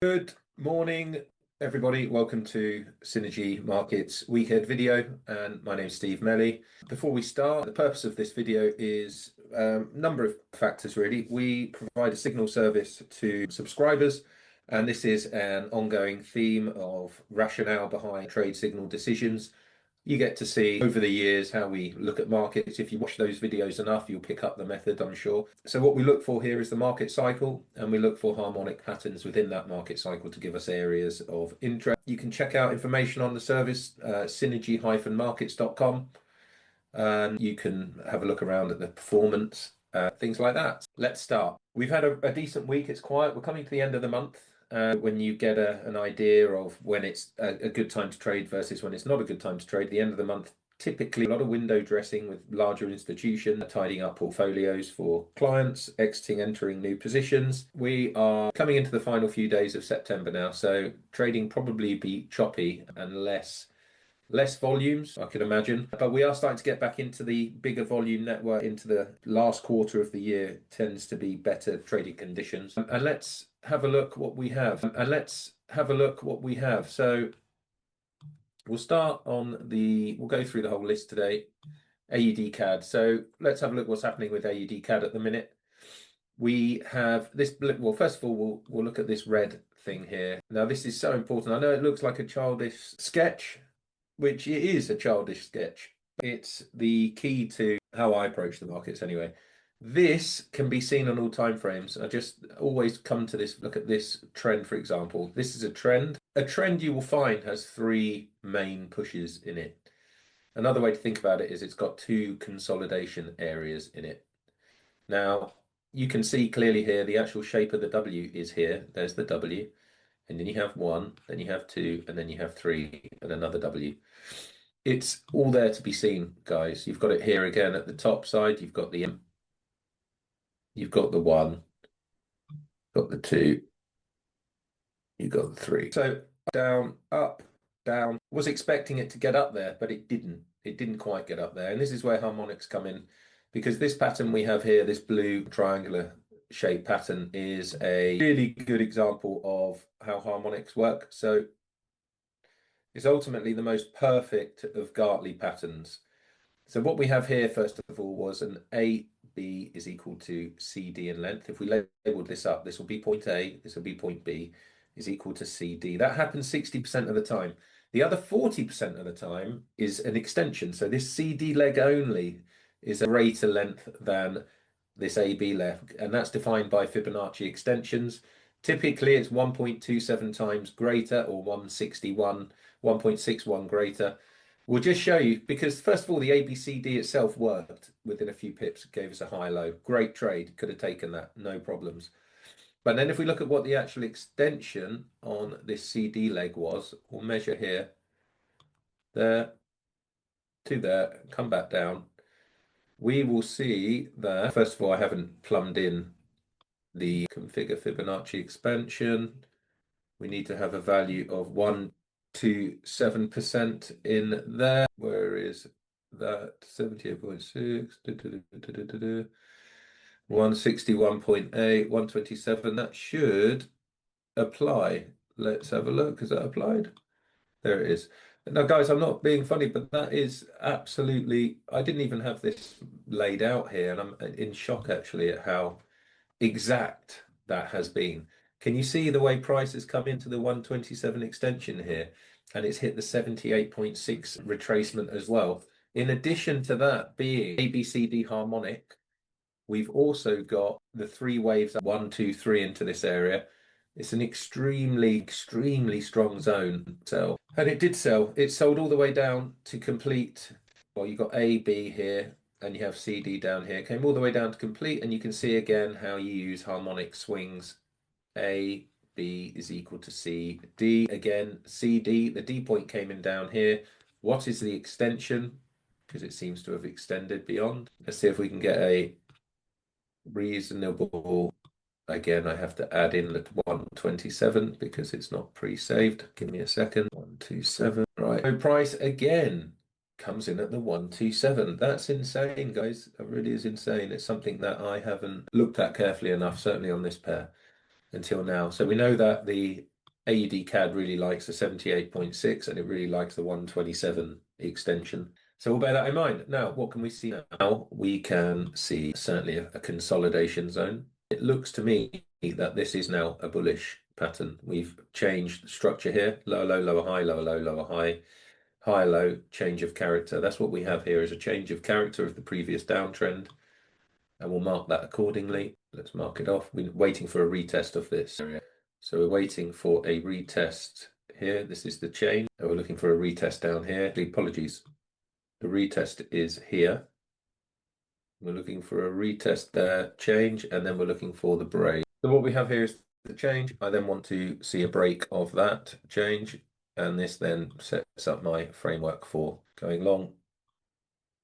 Good morning, everybody. Welcome to Synergy Markets Weekend video, and my name is Steve Meli. Before we start, the purpose of this video is a number of factors, really. We provide a signal service to subscribers, and this is an ongoing theme of rationale behind trade signal decisions. You get to see over the years how we look at markets. If you watch those videos enough, you'll pick up the method, I'm sure. So what we look for here is the market cycle, and we look for harmonic patterns within that market cycle to give us areas of interest. You can check out information on the service, synergy-markets.com, and you can have a look around at the performance, things like that. Let's start. We've had a decent week. It's quiet. We're coming to the end of the month. When you get an idea of when it's a good time to trade versus when it's not a good time to trade, the end of the month, typically a lot of window dressing with larger institutions, tidying up portfolios for clients, exiting, entering new positions. We are coming into the final few days of September now, so trading probably be choppy and less volumes, I could imagine. But we are starting to get back into the bigger volume network. Into the last quarter of the year tends to be better trading conditions. And let's have a look what we have. So we'll start we'll go through the whole list today. AUD CAD. So let's have a look what's happening with AUD CAD at the minute. We have this, well, first of all, we'll look at this red thing here. Now, this is so important. I know it looks like a childish sketch, which it is a childish sketch. It's the key to how I approach the markets anyway. This can be seen on all time frames. I just always come to this, look at this trend, for example. This is a trend. A trend you will find has three main pushes in it. Another way to think about it is it's got two consolidation areas in it. Now, you can see clearly here the actual shape of the W is here. There's the W. And then you have one, then you have two, and then you have three, and another W. It's all there to be seen, guys. You've got it here again at the top side. You've got the M, you've got the one, got the two, you've got the three. So down, up, down. Was expecting it to get up there, but it didn't. It didn't quite get up there. And this is where harmonics come in, because this pattern we have here, this blue triangular shape pattern, is a really good example of how harmonics work. So it's ultimately the most perfect of Gartley patterns. So what we have here, first of all, was an AB is equal to CD in length. If we labeled this up, this will be point A, this will be point B, is equal to CD. That happens 60% of the time. The other 40% of the time is an extension. So this CD leg only is a greater length than this AB leg, and that's defined by Fibonacci extensions. Typically, it's 1.27 times greater, or 1.61 greater. We'll just show you, because first of all, the ABCD itself worked within a few pips, gave us a high-low. Great trade, could have taken that, no problems. But then if we look at what the actual extension on this CD leg was, we'll measure here, there, to there, come back down. We will see that, first of all, I haven't plumbed in the configure Fibonacci expansion. We need to have a value of 127% in there. Where is that? 78.6, 161.8, 127. That should apply. Let's have a look. Is that applied? There it is. Now, guys, I'm not being funny, but that is absolutely, I didn't even have this laid out here, and I'm in shock actually at how exact that has been. Can you see the way price has come into the 127 extension here? And it's hit the 78.6 retracement as well. In addition to that being ABCD harmonic, we've also got the three waves, 1, 2, 3 into this area. It's an extremely strong zone sell. And it did sell. It sold all the way down to complete. Well, you've got A, B here, and you have CD down here. Came all the way down to complete, and you can see again how you use harmonic swings. A, B is equal to C. D, again, CD. The D point came in down here. What is the extension? Because it seems to have extended beyond. Let's see if we can get a reasonable. Again, I have to add in the 127 because it's not pre-saved. Give me a second. 127. Right. So price again comes in at the 127. That's insane, guys. It really is insane. It's something that I haven't looked at carefully enough, certainly on this pair. until now. So we know that the AUD CAD really likes the 78.6 and it really likes the 127 extension. So we'll bear that in mind. Now, what can we see now? We can see certainly a consolidation zone. It looks to me that this is now a bullish pattern. We've changed the structure here, lower, low, lower, high, lower, low, lower, high, high, low, change of character. That's what we have here is a change of character of the previous downtrend, and we'll mark that accordingly. Let's mark it off. We're waiting for a retest of this area. So we're waiting for a retest here. This is the chain. And we're looking for a retest down here. Apologies. The retest is here. We're looking for a retest there, change, and then we're looking for the break. So what we have here is the change. I then want to see a break of that change, and this then sets up my framework for going long.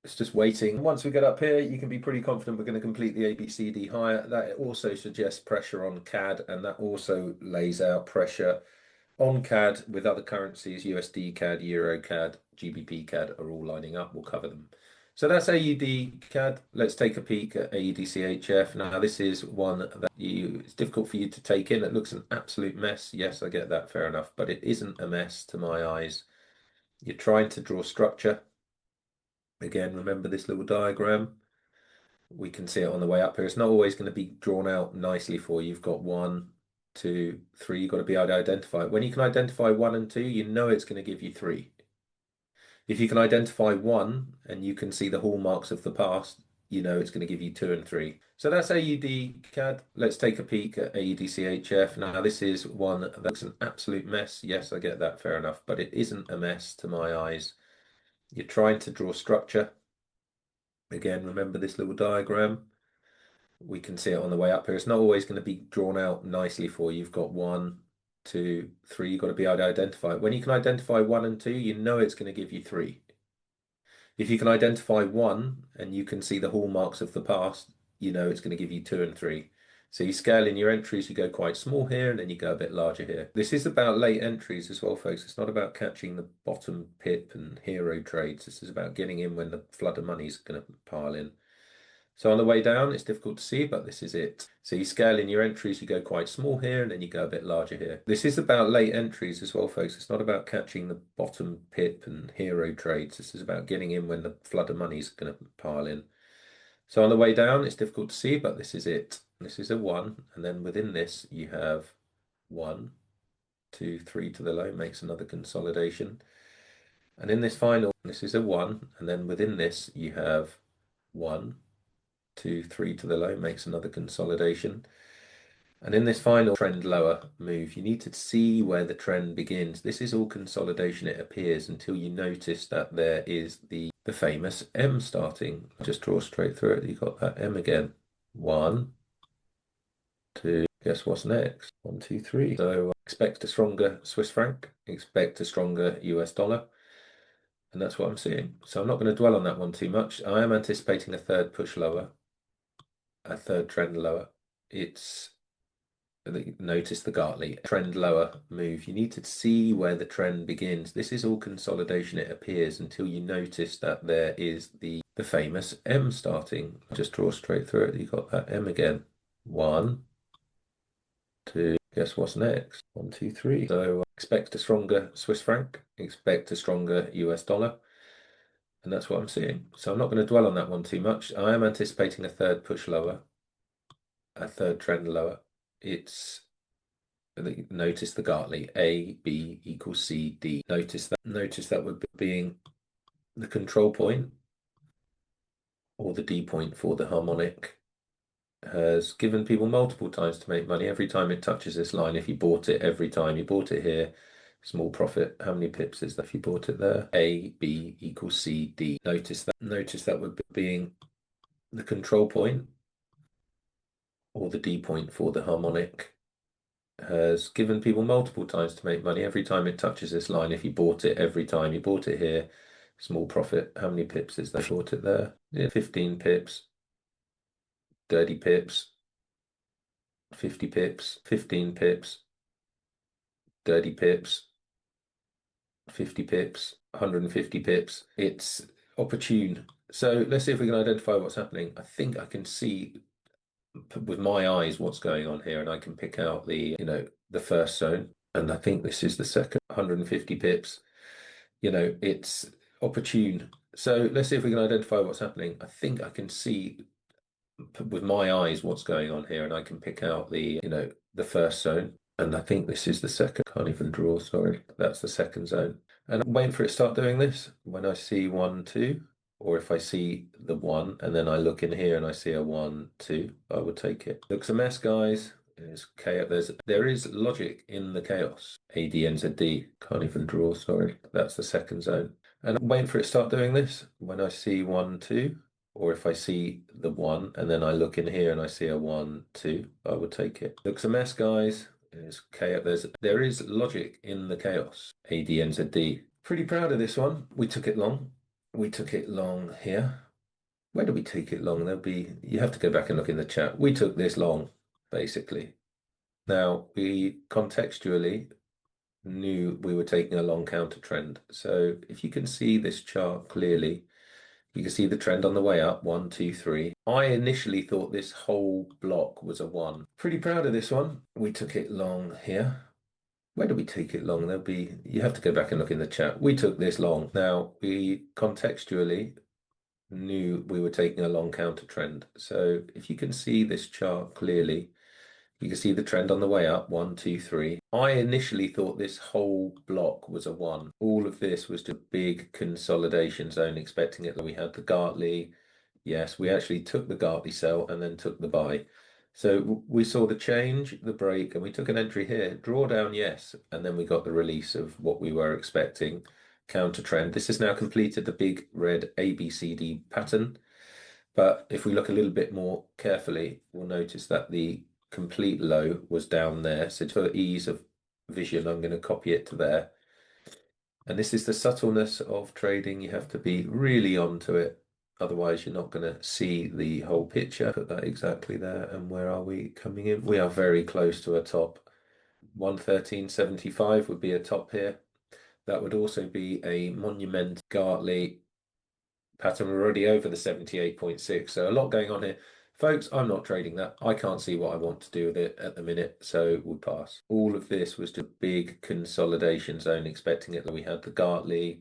It's just waiting. Once we get up here, you can be pretty confident we're going to complete the ABCD higher. That also suggests pressure on CAD, and that also lays out pressure on CAD with other currencies. USD CAD, Euro CAD, GBP CAD are all lining up. We'll cover them. So that's AUD CAD. Let's take a peek at AUD CHF. Now, this is one that it's difficult for you to take in. It looks an absolute mess. Yes, I get that. Fair enough. But it isn't a mess to my eyes. You're trying to draw structure. Again, remember this little diagram. We can see it on the way up here. It's not always going to be drawn out nicely for you. You've got 1, 2, 3. You've got to be able to identify it. When you can identify 1 and 2, you know it's going to give you 3. If you can identify 1 and you can see the hallmarks of the past, you know it's going to give you 2 and 3. So that's AUD CAD. Let's take a peek at AUD CHF. Now, this is one that looks an absolute mess. Yes, I get that. Fair enough. But it isn't a mess to my eyes. You're trying to draw structure. Again, remember this little diagram. We can see it on the way up here. It's not always going to be drawn out nicely for you. You've got 1, 2, 3. You've got to be able to identify it. When you can identify 1 and 2, you know it's going to give you 3. If you can identify 1 and you can see the hallmarks of the past, you know it's going to give you 2 and 3. So you scale in your entries, you go quite small here, and then you go a bit larger here. This is about late entries as well, folks. It's not about catching the bottom pip and hero trades. This is about getting in when the flood of money is going to pile in. So on the way down, it's difficult to see, but this is it. So you scale in your entries, you go quite small here, and then you go a bit larger here. This is about late entries as well, folks. It's not about catching the bottom pip and hero trades. This is about getting in when the flood of money is going to pile in. So on the way down, it's difficult to see, but this is it. This is a 1, and then within this, you have 1, 2, 3 to the low, makes another consolidation. And in this final, this is a 1, and then within this, you have 1, 2, 3 to the low, makes another consolidation. And in this final trend lower move, you need to see where the trend begins. This is all consolidation, it appears, until you notice that there is the famous M starting. Just draw straight through it. You've got that M again. 1, 2. Guess what's next? 1, 2, 3. So expect a stronger Swiss franc, expect a stronger US dollar. And that's what I'm seeing. So I'm not going to dwell on that one too much. I am anticipating a third push lower, a third trend lower. It's notice the Gartley trend lower move. You need to see where the trend begins. This is all consolidation, it appears, until you notice that there is the famous M starting. Just draw straight through it. You've got that M again. 1, 2. Guess what's next? 1, 2, 3. So expect a stronger Swiss franc, expect a stronger US dollar. And that's what I'm seeing. So I'm not going to dwell on that one too much. I am anticipating a third push lower, a third trend lower. It's notice the Gartley A, B equals C, D. Notice that would be being the control point or the D point for the harmonic has given people multiple times to make money. Every time it touches this line, if you bought it, every time you bought it here, small profit. How many pips is that if you bought it there? A, B equals C, D. Notice that would be being the control point or the D point for the harmonic has given people multiple times to make money. Every time it touches this line, if you bought it, every time you bought it here, small profit. How many pips is that? Bought it there? Yeah, 15 pips, 30 pips, 50 pips, 15 pips, 30 pips, 50 pips, 150 pips. It's opportune. So let's see if we can identify what's happening. I think I can see with my eyes what's going on here, and I can pick out the first zone, and I think this is the second 150 pips. It's opportune. So let's see if we can identify what's happening. I think I can see with my eyes what's going on here, and I can pick out the first zone. And I think this is the second. Can't even draw, sorry. That's the second zone. And I'm waiting for it to start doing this. When I see 1, 2, or if I see the 1, and then I look in here and I see a 1, 2, I would take it. Looks a mess, guys. There's chaos. There is logic in the chaos. ADNZD. Can't even draw, sorry. That's the second zone. And I'm waiting for it to start doing this. When I see 1, 2, or if I see the 1 and then I look in here and I see a 1, 2, I would take it. Looks a mess, guys. There's chaos. There is logic in the chaos. ADNZD. Pretty proud of this one. We took it long. We took it long here. Where did we take it long? You have to go back and look in the chat. We took this long, basically. Now, we contextually knew we were taking a long counter trend. So if you can see this chart clearly, you can see the trend on the way up, 1, 2, 3. I initially thought this whole block was a 1. Pretty proud of this one. We took it long here. Where did we take it long? You have to go back and look in the chat. We took this long. Now, we contextually knew we were taking a long counter trend. So if you can see this chart clearly, you can see the trend on the way up, 1, 2, 3. I initially thought this whole block was a 1. All of this was just a big consolidation zone, expecting it. We had the Gartley. Yes, we actually took the Gartley sell and then took the buy. So we saw the change, the break, and we took an entry here. Drawdown, yes. And then we got the release of what we were expecting, counter trend. This has now completed the big red ABCD pattern. But if we look a little bit more carefully, we'll notice that the complete low was down there. So for ease of vision, I'm going to copy it to there. And this is the subtleness of trading. You have to be really onto it. Otherwise, you're not going to see the whole picture. Put that exactly there. And where are we coming in? We are very close to a top. 113.75 would be a top here. That would also be a monument Gartley pattern. We're already over the 78.6. So a lot going on here. Folks, I'm not trading that. I can't see what I want to do with it at the minute, so we'll pass. All of this was just a big consolidation zone, expecting it. We had the Gartley.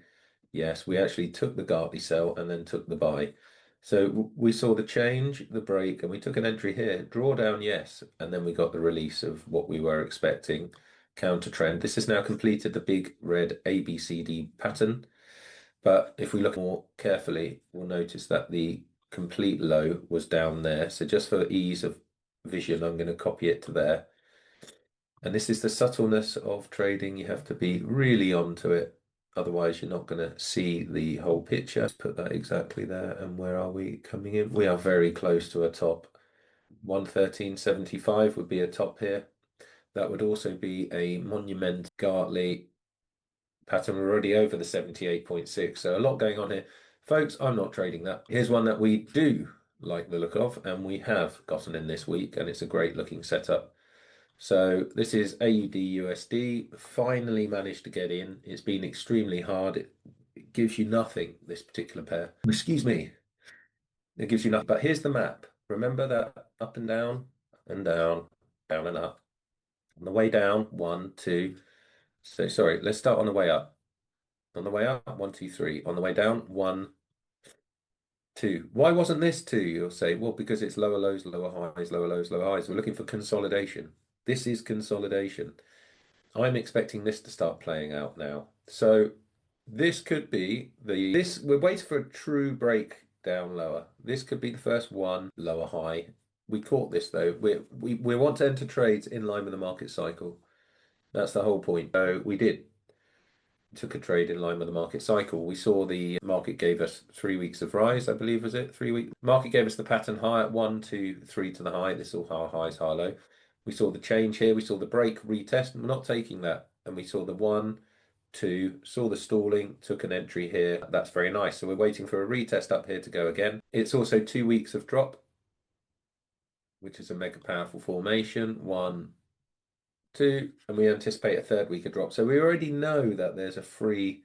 Yes, we actually took the Gartley sell and then took the buy. So we saw the change, the break, and we took an entry here. Drawdown, yes. And then we got the release of what we were expecting, counter trend. This has now completed the big red ABCD pattern. But if we look more carefully, we'll notice that the complete low was down there. So just for ease of vision, I'm going to copy it to there. And this is the subtleness of trading. You have to be really onto it. Otherwise, you're not going to see the whole picture. Let's put that exactly there. And where are we coming in? We are very close to a top. 113.75 would be a top here. That would also be a monument Gartley pattern. We're already over the 78.6. So a lot going on here. Folks, I'm not trading that. Here's one that we do like the look of, and we have gotten in this week, and it's a great looking setup. So this is AUD USD. Finally managed to get in. It's been extremely hard. It gives you nothing, this particular pair. Excuse me. It gives you nothing. But here's the map. Remember that up and down, down and up. On the way down, 1, 2. So sorry, let's start on the way up. On the way up, 1, 2, 3. On the way down, 1, 2. Why wasn't this 2? You'll say, well, because it's lower lows, lower highs, lower lows, lower highs. We're looking for consolidation. This is consolidation. I'm expecting this to start playing out now. So this could be we're waiting for a true break down lower. This could be the first one, lower high. We caught this though. We want to enter trades in line with the market cycle. That's the whole point. So we did. Took a trade in line with the market cycle. We saw the market gave us 3 weeks of rise, I believe, was it? 3 weeks. Market gave us the pattern high at 1, 2, 3 to the high. This is all high highs, high low. We saw the change here. We saw the break retest, and we're not taking that. And we saw the 1, 2, saw the stalling, took an entry here. That's very nice. So we're waiting for a retest up here to go again. It's also 2 weeks of drop, which is a mega powerful formation. 1, 2, and we anticipate a third week of drop. So we already know that there's a free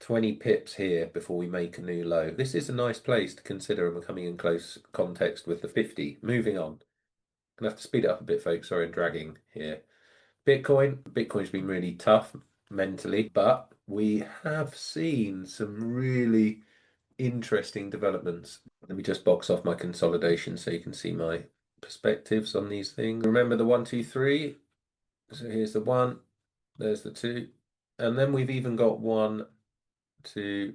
20 pips here before we make a new low. This is a nice place to consider, and we're coming in close context with the 50. Moving on. Gonna have to speed it up a bit, folks. Sorry, I'm dragging here. Bitcoin's been really tough mentally, but we have seen some really interesting developments. Let me just box off my consolidation so you can see my perspectives on these things. Remember the 1, 2, 3. So here's the 1, there's the 2, and then we've even got 1, 2,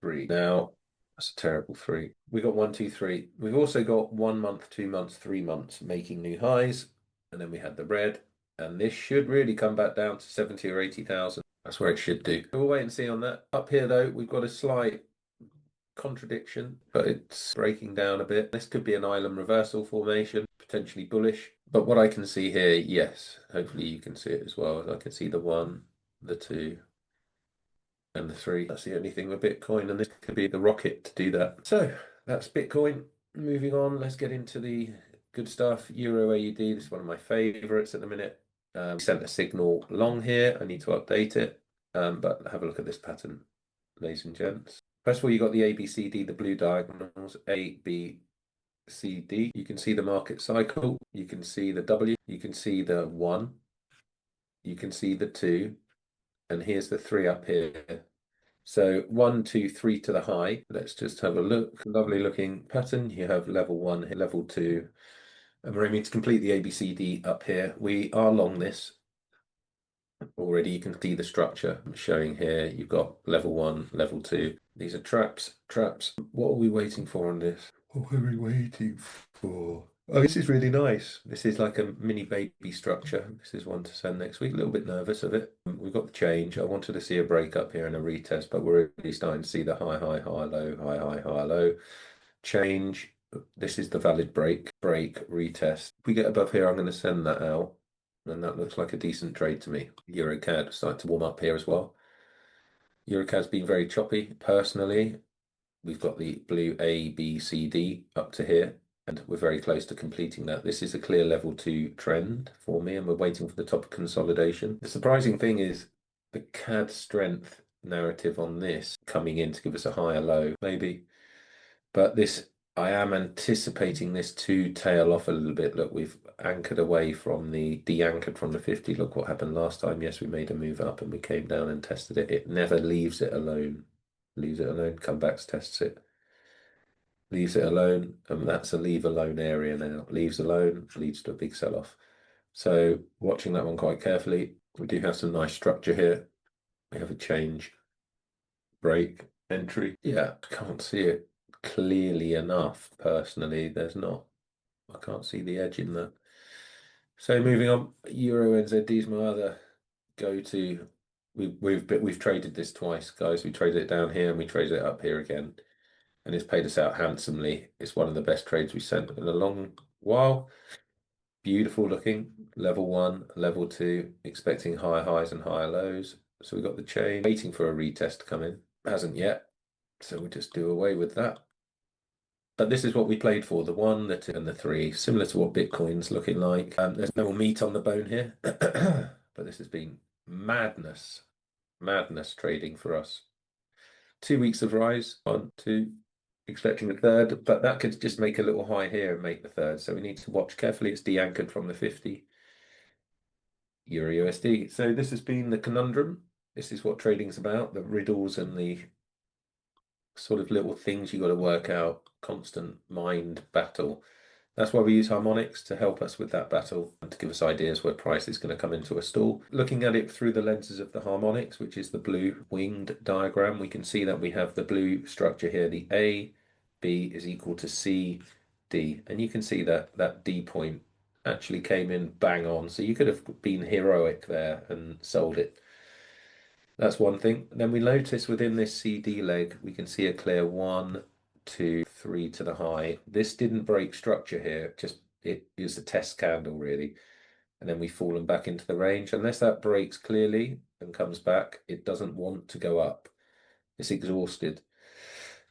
3. Now that's a terrible 3. We got 1, 2, 3. We've also got 1 month, 2 months, 3 months making new highs, and then we had the red, and this should really come back down to 70 or 80,000. That's where it should do. We'll wait and see on that. Up here though, we've got a slight contradiction, but it's breaking down a bit. This could be an island reversal formation, potentially bullish. But what I can see here, yes, hopefully you can see it as well. I can see the 1, the 2, and the 3. That's the only thing with Bitcoin, and this could be the rocket to do that. So that's Bitcoin. Moving on, let's get into the good stuff. Euro AUD, this is one of my favorites at the minute. Sent a signal long here. I need to update it, but have a look at this pattern, ladies and gents. First of all, you got the A, B, C, D, the blue diagonals, A, B, C, D. You can see the market cycle. You can see the W. You can see the 1. You can see the 2. And here's the 3 up here. So 1, 2, 3 to the high. Let's just have a look. Lovely looking pattern. You have level 1, level 2. And we're aiming to complete the ABCD up here. We are long this. Already you can see the structure I'm showing here. You've got level 1, level 2. These are traps. What are we waiting for on this? What are we waiting for? Oh, this is really nice. This is like a mini baby structure. This is one to send next week. A little bit nervous of it. We've got the change. I wanted to see a break up here and a retest, but we're really starting to see the high, high, high, low, high, high, high, low. Change. This is the valid break, retest. If we get above here, I'm going to send that out. And that looks like a decent trade to me. EuroCAD starting to warm up here as well. EuroCAD's been very choppy. Personally, we've got the blue A, B, C, D up to here, and we're very close to completing that. This is a clear level 2 trend for me, and we're waiting for the top of consolidation. The surprising thing is the CAD strength narrative on this coming in to give us a higher low, maybe. But this, I am anticipating this to tail off a little bit. Look, we've anchored away from de-anchored from the 50. Look what happened last time. Yes, we made a move up and we came down and tested it. It never leaves it alone. Leaves it alone, come back, tests it. Leaves it alone, and that's a leave alone area now. Leaves alone, leads to a big sell-off. So watching that one quite carefully. We do have some nice structure here. We have a change, break, entry. Yeah, can't see it clearly enough. Personally, there's not. I can't see the edge in that. So moving on, Euro NZD is my other go-to. We've traded this twice, guys. We traded it down here and we traded it up here again, and it's paid us out handsomely. It's one of the best trades we sent in a long while. Beautiful looking. Level 1, level 2, expecting higher highs and higher lows. So we got the chain, waiting for a retest to come in. Hasn't yet. So we'll just do away with that. But this is what we played for, the 1, the 2, and the 3, similar to what Bitcoin's looking like. There's no meat on the bone here, but this has been madness trading for us. 2 weeks of rise, 1, 2, expecting the third, but that could just make a little high here and make the third. So we need to watch carefully. It's de-anchored from the 50 Euro USD. So this has been the conundrum. This is what trading's about, the riddles and the sort of little things you got to work out, constant mind battle. That's why we use harmonics to help us with that battle and to give us ideas where price is going to come into a stall. Looking at it through the lenses of the harmonics, which is the blue winged diagram, we can see that we have the blue structure here, the A, B is equal to C, D. And you can see that that D point actually came in bang on. So you could have been heroic there and sold it. That's one thing. Then we notice within this CD leg, we can see a clear 1, 2, 3 to the high. This didn't break structure here, just it is a test candle really. And then we've fallen back into the range. Unless that breaks clearly and comes back, it doesn't want to go up. It's exhausted.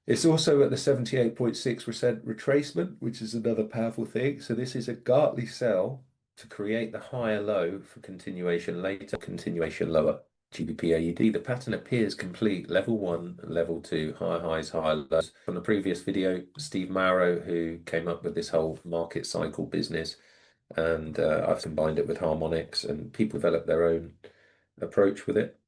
It's also at the 78.6% retracement, which is another powerful thing. So this is a Gartley sell to create the higher low for continuation later, continuation lower. GBP AUD, the pattern appears complete. Level 1, level 2, high highs, high lows. From the previous video, Steve Meli, who came up with this whole market cycle business, and I've combined it with harmonics, and people develop their own approach with it.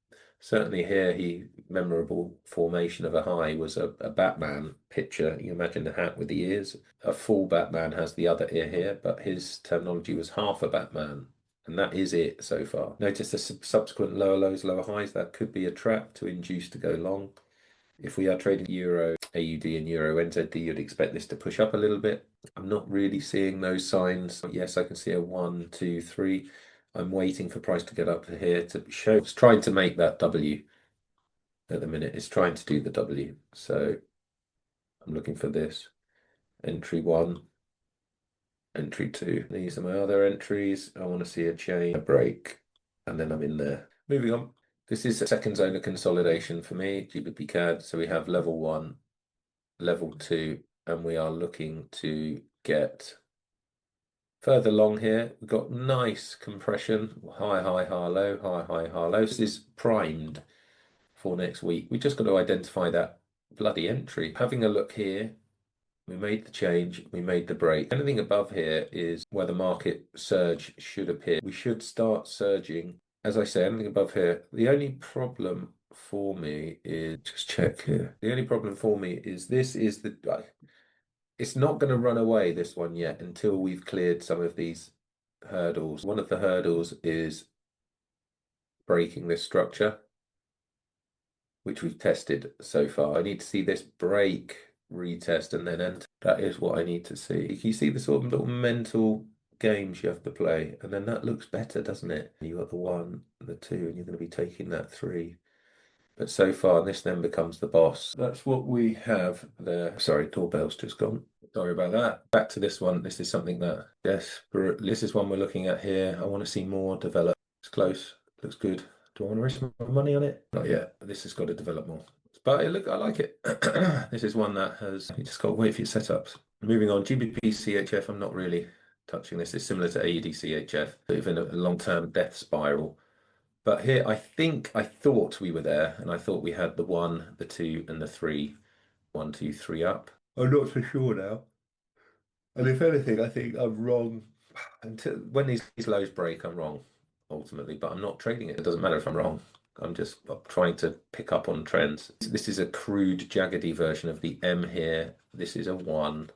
Certainly here, memorable formation of a high was a Batman picture. You imagine the hat with the ears. A full Batman has the other ear here, but his terminology was half a Batman. And that is it so far. Notice the subsequent lower lows, lower highs. That could be a trap to induce to go long. If we are trading Euro AUD and Euro NZD, you'd expect this to push up a little bit. I'm not really seeing those signs. Yes, I can see a 1, 2, 3. I'm waiting for price to get up to here to show. It's trying to make that W at the minute. It's trying to do the W. So I'm looking for this. Entry 1, entry 2. These are my other entries. I want to see a chain, a break, and then I'm in there. Moving on. This is a second zone of consolidation for me, GBP CAD. So we have level 1, level 2, and we are looking to get further long here. We've got nice compression, high, high, high, low, high, high, high, low. This is primed for next week. We just got to identify that bloody entry. Having a look here, we made the change, we made the break. Anything above here is where the market surge should appear. We should start surging. As I say, anything above here. The only problem for me is, just check here. The only problem for me is this is the, it's not going to run away, this one, yet until we've cleared some of these hurdles. One of the hurdles is breaking this structure, which we've tested so far. I need to see this break, retest, and then enter. That is what I need to see. You see the sort of little mental games you have to play, and then that looks better, doesn't it? You got the 1, the 2, and you're going to be taking that 3. But so far, this then becomes the boss. That's what we have there. Sorry, doorbell's just gone. Sorry about that. Back to this one. This is something that desperately, this is one we're looking at here. I want to see more develop. It's close. Looks good. Do I want to risk my money on it? Not yet. This has got to develop more. But I like it. This is one that has, you just got to wait for your setups. Moving on, GBP CHF, I'm not really touching this. It's similar to AED CHF, even a long-term death spiral. But here, I thought we were there, and I thought we had the 1, the 2, and the 3. 1, 2, 3 up. I'm not so sure now. And if anything, I think I'm wrong. Until when these lows break, I'm wrong, ultimately. But I'm not trading it. It doesn't matter if I'm wrong. I'm trying to pick up on trends. This is a crude, jaggedy version of the M here. This is a 1.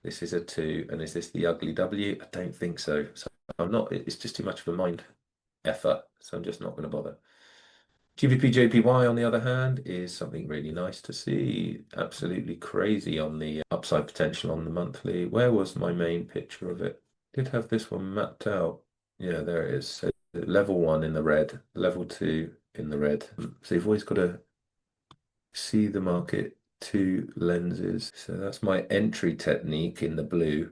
This is a 2. And is this the ugly W? I don't think so. So I'm not, it's just too much of a mind effort. So I'm just not going to bother. GBP JPY, on the other hand, is something really nice to see. Absolutely crazy on the upside potential on the monthly. Where was my main picture of it? Did have this one mapped out. Yeah, there it is. So level 1 in the red, level 2 in the red. So you've always got to see the market 2 lenses. So that's my entry technique in the blue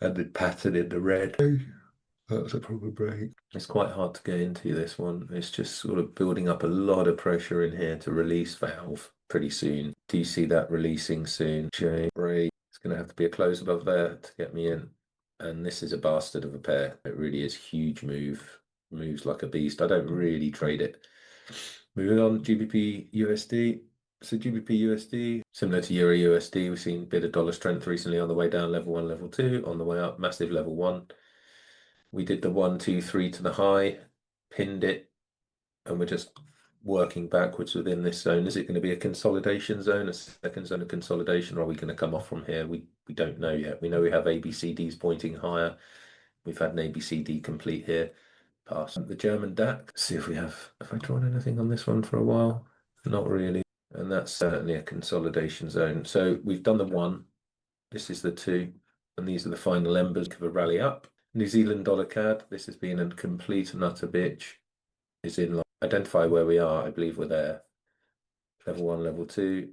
and the pattern in the red. That's a proper break. It's quite hard to get into this one. It's just sort of building up a lot of pressure in here to release valve pretty soon. Do you see that releasing soon? Break. It's going to have to be a close above there to get me in. And this is a bastard of a pair. It really is huge move. Moves like a beast. I don't really trade it. Moving on, GBP USD. So GBP USD, similar to Euro USD, we've seen a bit of dollar strength recently on the way down, level 1, level 2, on the way up, massive level 1. We did the 1, 2, 3 to the high, pinned it, and we're just working backwards within this zone. Is it going to be a consolidation zone, a second zone of consolidation, or are we going to come off from here? We don't know yet. We know we have ABCDs pointing higher. We've had an ABCD complete here. Past the German DAX. See if we have I drawn anything on this one for a while? Not really. And that's certainly a consolidation zone. So we've done the 1. This is the 2. And these are the final embers of a rally up. New Zealand dollar CAD, this has been a complete and utter bitch. Is in line. Identify where we are. I believe we're there. Level 1, level 2.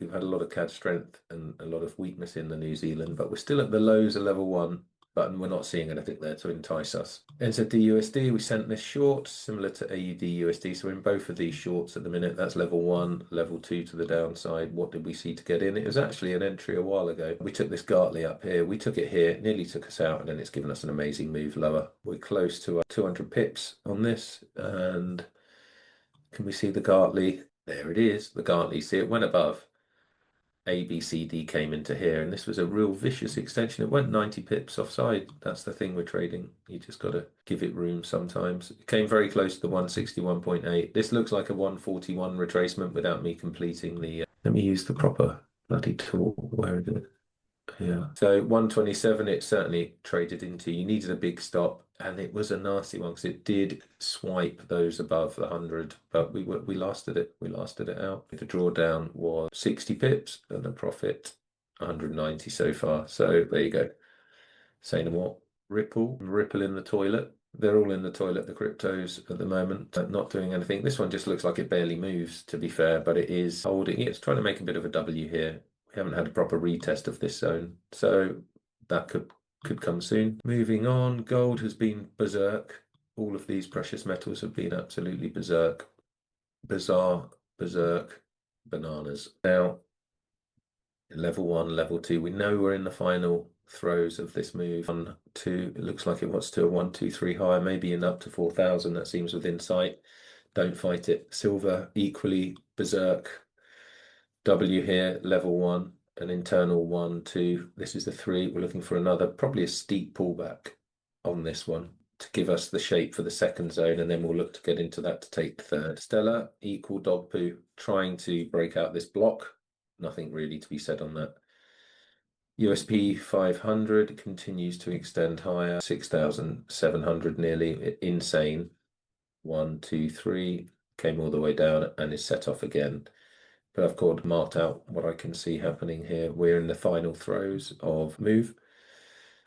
We've had a lot of CAD strength and a lot of weakness in the New Zealand, but we're still at the lows of level 1. But we're not seeing anything there to entice us. NZD USD, we sent this short, similar to AUD USD. So we're in both of these shorts at the minute. That's level 1, level 2 to the downside. What did we see to get in? It was actually an entry a while ago. We took this Gartley up here. We took it here, it nearly took us out, and then it's given us an amazing move lower. We're close to 200 pips on this, and Can we see the Gartley? There it is, the Gartley. See, it went above. A, B, C, D came into here, and this was a real vicious extension. It went 90 pips offside. That's the thing with trading. You just got to give it room sometimes. It came very close to the 161.8. This looks like a 141 retracement without me completing the... let me use the proper bloody tool. Where is it? Yeah. So 127, it certainly traded into. You needed a big stop, and it was a nasty one because it did swipe those above the 100, but we lasted it. We lasted it out. The drawdown was 60 pips and a profit 190 so far. So there you go. Say no more. Ripple in the toilet. They're all in the toilet, the cryptos at the moment, not doing anything. This one just looks like it barely moves, to be fair, but it is holding. It's trying to make a bit of a W here. We haven't had a proper retest of this zone, so that could come soon. Moving on, gold has been berserk. All of these precious metals have been absolutely berserk. Bizarre, berserk, bananas. Now, level 1, level 2, we know we're in the final throes of this move. 1, 2, it looks like it wants to a 1, 2, 3 higher, maybe in up to 4,000. That seems within sight. Don't fight it. Silver, equally berserk. W here, level 1, an internal 1, 2. This is the 3. We're looking for another, probably a steep pullback on this one to give us the shape for the second zone, and then we'll look to get into that to take the third. Stellar, equal dog poo, trying to break out this block. Nothing really to be said on that. USP 500 continues to extend higher, 6,700 nearly, insane. 1, 2, 3, came all the way down and is set off again. But I've marked out what I can see happening here. We're in the final throes of move.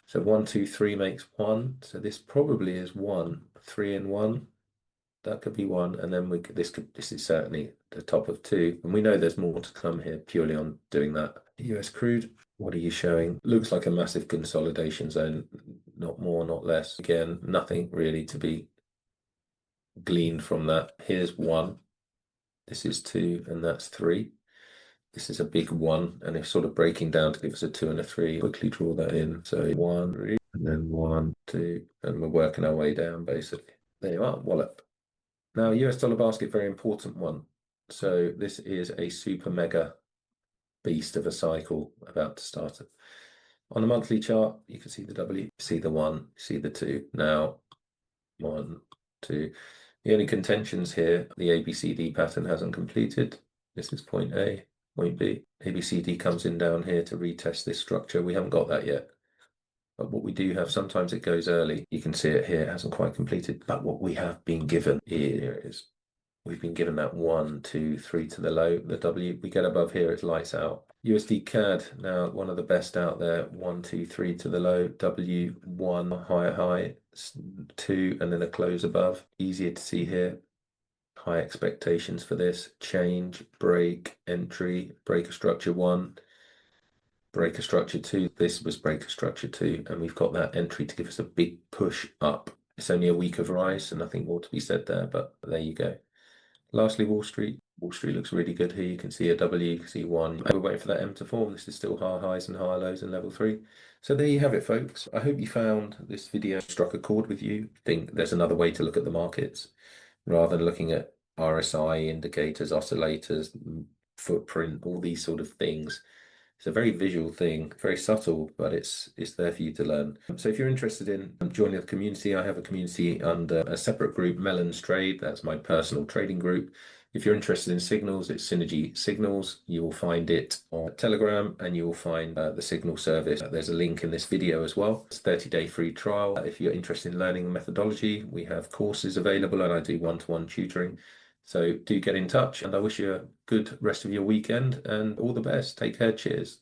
So 1, 2, 3 makes 1. So this probably is 1, 3 and 1. That could be 1, and then this is certainly the top of 2. And we know there's more to come here purely on doing that. US crude, what are you showing? Looks like a massive consolidation zone, not more, not less. Again, nothing really to be gleaned from that. Here's 1. This is 2, and that's 3. This is a big 1, and it's sort of breaking down to give us a 2 and a 3. Quickly draw that in. So 1, 3, and then 1, 2, and we're working our way down basically. There you are, wallop. Now, US dollar basket, very important one. So this is a super mega beast of a cycle about to start. On a monthly chart, you can see the W, see the 1, see the 2. Now, 1, 2. The only contentions here, the ABCD pattern hasn't completed. This is point A, point B. ABCD comes in down here to retest this structure. We haven't got that yet. But what we do have, sometimes it goes early. You can see it here, it hasn't quite completed. But what we have been given here is, we've been given that 1, 2, 3 to the low, the W. We get above here, it's lights out. USD CAD, now one of the best out there. 1, 2, 3 to the low, W, 1, high, 2, and then a close above. Easier to see here. High expectations for this. Change, break, entry, breaker structure 1. Breaker structure 2, this was breaker structure 2, and we've got that entry to give us a big push up. It's only a week of rise, so nothing more to be said there, but there you go. Lastly, Wall Street. Wall Street looks really good here. You can see a W, you can see 1. We're waiting for that M to form. This is still high highs and high lows in level 3. So there you have it, folks. I hope you found this video struck a chord with you. Think there's another way to look at the markets rather than looking at RSI indicators, oscillators, footprint, all these sort of things. It's a very visual thing, very subtle, but it's there for you to learn. So if you're interested in joining the community, I have a community under a separate group, Melon's Trade. That's my personal trading group. If you're interested in signals, it's Synergy Signals. You will find it on Telegram, and you will find the Signal service. There's a link in this video as well. It's a 30-day free trial. If you're interested in learning the methodology, we have courses available, and I do one-to-one tutoring. So do get in touch, and I wish you a good rest of your weekend and all the best. Take care. Cheers.